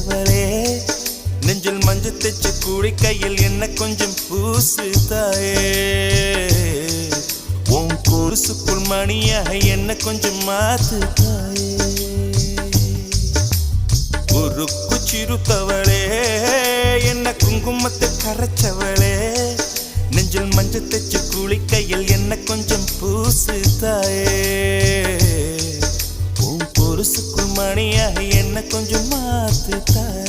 வச்சவளே நெஞ்சில் மஞ்சள் தைச்ச கூடி கையில் என்ன கொஞ்சம் பூசு தாயே உன் கொலுசுக்குள் மணியாக என்ன கொஞ்சம் மாத்து தாயே ஒரு குச்சிருத்தவளே என்ன குங்குமத்தை கரைச்சவளே நெஞ்சில் மஞ்சள் தைச்ச கூலி கையில் என்ன கொஞ்சம் பூசு தாயே உன் கொலுசுக்குள் மணியாக என்ன கொஞ்சம் மாத்து தாயே